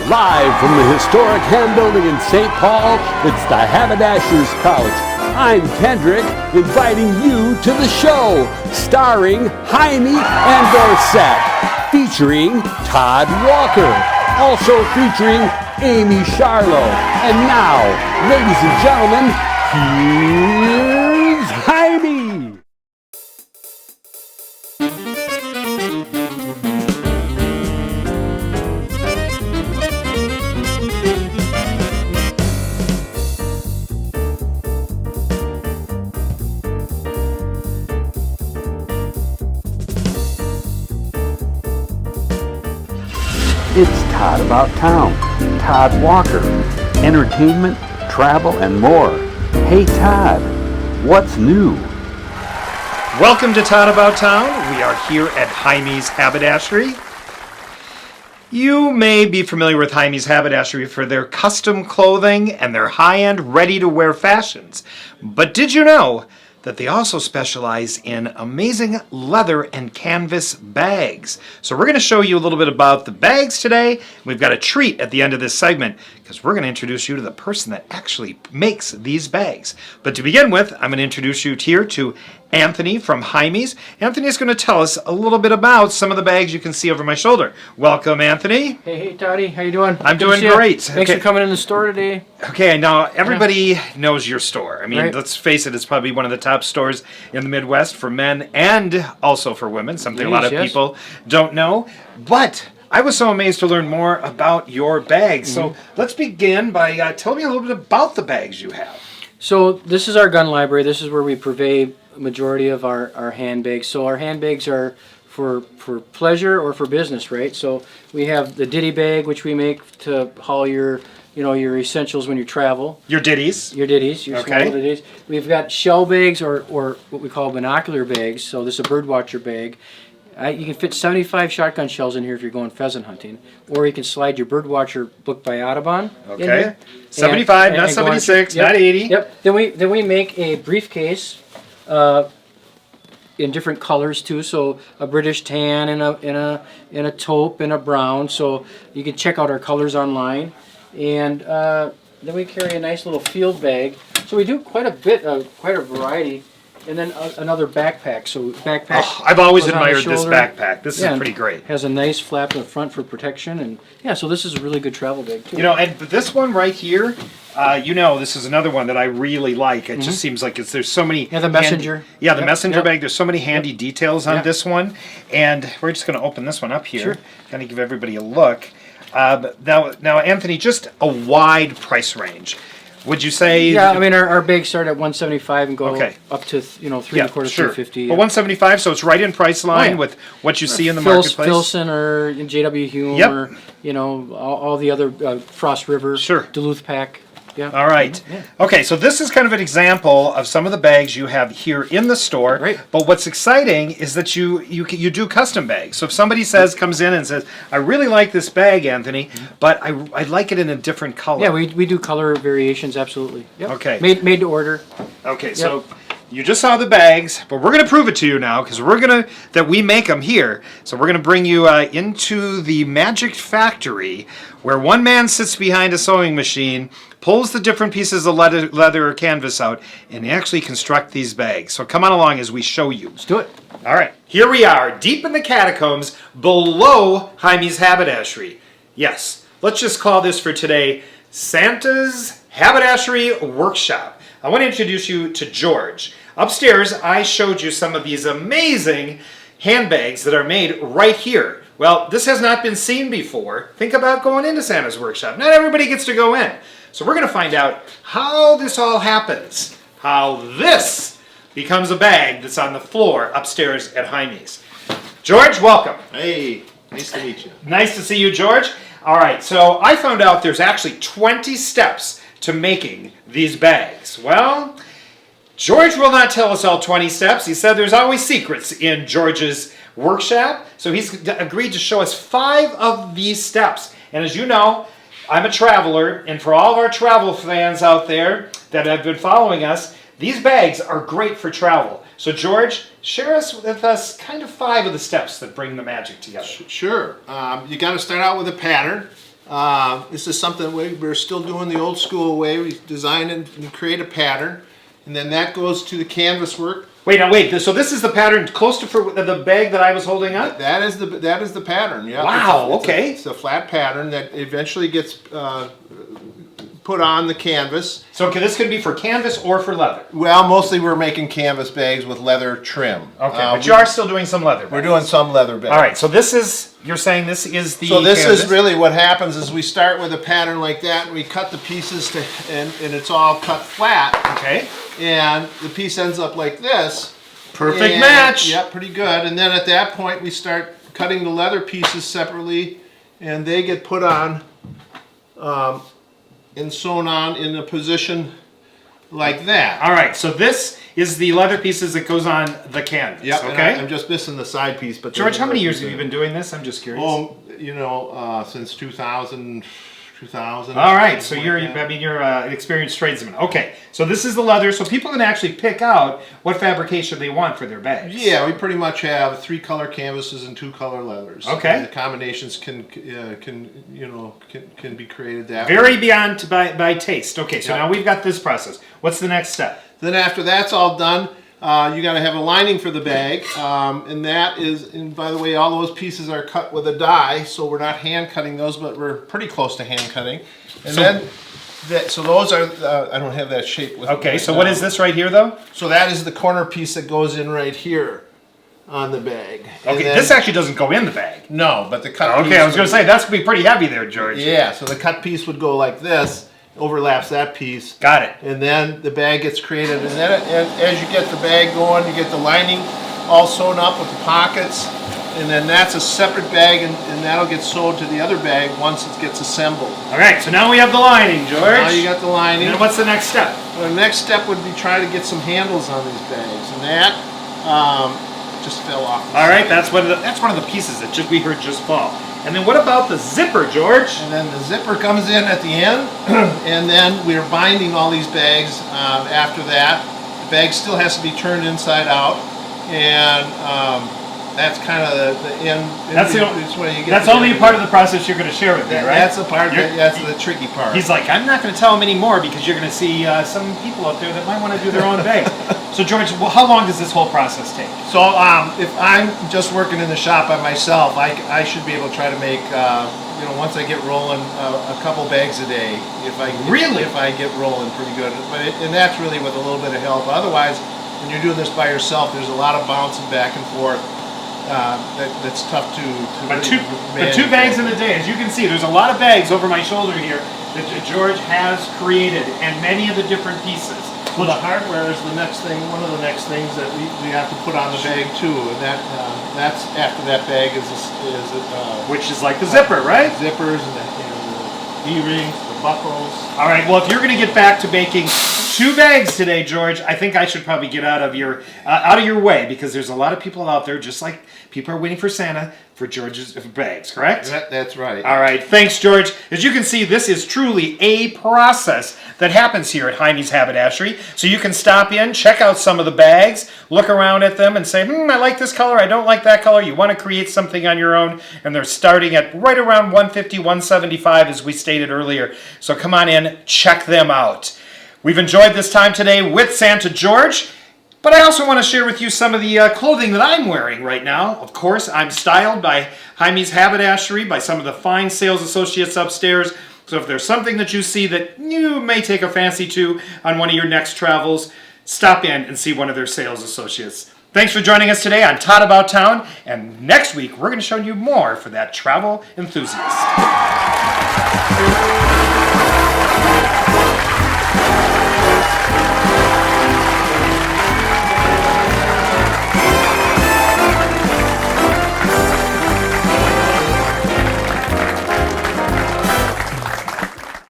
Live from the historic Hamm building in St. Paul, it's the Haberdashers Couch. I'm Kendrick, inviting you to the show, starring Heimie and Dorset, featuring Todd Walker, also featuring Amy Charlo. And now, ladies and gentlemen, here's Heimie. It's Todd About Town, Todd Walker, entertainment, travel, and more. Hey Todd, what's new? Welcome to Todd About Town. We are here at Heimie's Haberdashery. You may be familiar with Heimie's Haberdashery for their custom clothing and their high-end, ready-to-wear fashions. But did you know that they also specialize in amazing leather and canvas bags? So we're going to show you a little bit about the bags today. We've got a treat at the end of this segment because we're going to introduce you to the person that actually makes these bags. But to begin with, I'm going to introduce you here to Anthony from Heimie's. Anthony is going to tell us a little bit about some of the bags you can see over my shoulder. Welcome, Anthony. Hey, Toddy. How you doing? I'm doing great. Thanks for coming in the store today. Okay, now everybody knows your store. I mean, Right. let's face it, it's probably one of the top stores in the Midwest for men and also for women, something a lot of Yes. people don't know. But I was so amazed to learn more about your bags. So let's begin by telling me a little bit about the bags you have. So this is our gun library. This is where we purvey a majority of our handbags. So our handbags are for pleasure or for business, right? So we have the ditty bag, which we make to haul your essentials when you travel. Your ditties. Your ditties, your Okay. small ditties. We've got shell bags or what we call binocular bags. So this is a birdwatcher bag. You can fit 75 shotgun shells in here if you're going pheasant hunting, or you can slide your birdwatcher book by Audubon in Okay. here. 75, And not go on- 76, yep, not 80. Yep. Then we make a briefcase in different colors too. So a British tan and a taupe and a brown. So you can check out our colors online. And then we carry a nice little field bag. So we do quite a variety. And then another backpack. So backpack. Oh, I've always goes on the admired this shoulder. backpack. This Yeah, is pretty great. Has a nice flap in the front for protection, and yeah, so this is a really good travel bag too. You know, and this one right here, this is another one that I really like. It just seems like there's so many. Yeah, the messenger. The Yep, messenger yep. bag. There's so many handy details on Yep. this one, and we're just going to open this one up here. Sure. Kind of give everybody a look. Now, Anthony, just a wide price range. Would you say? Yeah, I mean our bags start at $175 and go Okay. up to three and a quarter, sure. $350. But 175, so it's right in price line yeah. with what you see in the marketplace. Filson or J.W. Hume Yep. or all the other Frost River, Sure. Duluth Pack. Yeah. All right. Yeah. Okay, so this is kind of an example of some of the bags you have here in the store. Right. But what's exciting is that you do custom bags. So if somebody comes in and says, "I really like this bag, Anthony, but I like it in a different color." Yeah, we do color variations, absolutely. Yep. Okay. Made to order. Okay, so you just saw the bags, but we're going to prove it to you now because that we make them here. So we're going to bring you into the Magic Factory where one man sits behind a sewing machine, pulls the different pieces of leather or canvas out, and they actually construct these bags. So come on along as we show you. Let's do it. All right, here we are, deep in the catacombs below Heimie's Haberdashery. Yes, let's just call this for today Santa's Haberdashery Workshop. I want to introduce you to George. Upstairs, I showed you some of these amazing handbags that are made right here. Well, this has not been seen before. Think about going into Santa's workshop. Not everybody gets to go in. So we're going to find out how this all happens, how this becomes a bag that's on the floor upstairs at Heimie's. George, welcome. Hey, nice to meet you. Nice to see you, George. All right, so I found out there's actually 20 steps to making these bags. Well, George will not tell us all 20 steps. He said there's always secrets in George's workshop, so he's agreed to show us 5 of these steps. And as you know, I'm a traveler, and for all of our travel fans out there that have been following us, these bags are great for travel. So George, share with us kind of 5 of the steps that bring the magic together. Sure. You got to start out with a pattern. This is something we're still doing the old school way. We design and create a pattern, and then that goes to the canvas work. Wait. So this is the pattern close to the bag that I was holding up? That is the pattern. Yeah. Wow. Okay. It's a flat pattern that eventually gets put on the canvas. So this could be for canvas or for leather. Well, mostly we're making canvas bags with leather trim. Okay, but you are still doing some leather bags. We're doing some leather bags. All right. So you're saying this is the. So this canvas? is really what happens is we start with a pattern like that, and we cut the pieces and it's all cut flat. Okay. And the piece ends up like this. Perfect match. Yeah, pretty good. And then at that point, we start cutting the leather pieces separately, and they get put on and sewn on in a position like that. All right. So this is the leather pieces that goes on the canvas. Yep. Okay. I'm just missing the side piece, but George, how many years have you been doing this? I'm just curious. Oh, since 2000. All right, so you're an experienced tradesman. Okay, so this is the leather, so people can actually pick out what fabrication they want for their bags. Yeah, we pretty much have 3 color canvases and 2 color leathers. Okay, and the combinations can be created that vary way. beyond by taste. Okay, so now we've got this process. What's the next step? Then after that's all done, you got to have a lining for the bag, and that is, and by the way, all those pieces are cut with a die, so we're not hand cutting those, but we're pretty close to hand cutting. And so those are, I don't have that shape with me. Okay, so what is this right here, though? So that is the corner piece that goes in right here on the bag. Okay, this actually doesn't go in the bag. No, but the cut piece. Okay, I was going to say, that's going to be pretty heavy there, George. Yeah, so the cut piece would go like this, overlaps that piece. Got it. And then the bag gets created, and then as you get the bag going, you get the lining all sewn up with the pockets, and then that's a separate bag, and that'll get sewed to the other bag once it gets assembled. All right, so now we have the lining, George. Now you got the lining. And then what's the next step? Well, the next step would be try to get some handles on these bags, and that just fell off. All right, that's one of the pieces that we heard just fall. And then what about the zipper, George? And then the zipper comes in at the end, and then we're binding all these bags after that. The bag still has to be turned inside out, and that's kind of the end. That's only a part of the process you're going to share with me, right? That's the part. That's the tricky part. He's like, I'm not going to tell him anymore because you're going to see some people out there that might want to do their own bags. So George, how long does this whole process take? So if I'm just working in the shop by myself, I should be able to try to make, once I get rolling, a couple bags a day. If I get rolling pretty good, and that's really with a little bit of help. Otherwise, when you're doing this by yourself, there's a lot of bouncing back and forth. That's tough to But two bags in a day, as you can see, there's a lot of bags over my shoulder here that George has created, and many of the different pieces. Well, the hardware is the next thing. One of the next things that we have to put on the bag too, and that's after that bag is which is like the zipper, right? Zippers and the E-rings, the buckles. All right. Well, if you're going to get back to making 2 bags today, George, I think I should probably get out of your way, because there's a lot of people out there, just like people are waiting for Santa for George's bags, correct? That's right. All right. Thanks, George. As you can see, this is truly a process that happens here at Heimie's Haberdashery. So you can stop in, check out some of the bags, look around at them and say, I like this color, I don't like that color. You want to create something on your own, and they're starting at right around $150, $175, as we stated earlier. So come on in, check them out. We've enjoyed this time today with Santa George, but I also want to share with you some of the clothing that I'm wearing right now. Of course, I'm styled by Heimie's Haberdashery, by some of the fine sales associates upstairs. So if there's something that you see that you may take a fancy to on one of your next travels, stop in and see one of their sales associates. Thanks for joining us today on Todd About Town, and next week we're going to show you more for that travel enthusiast.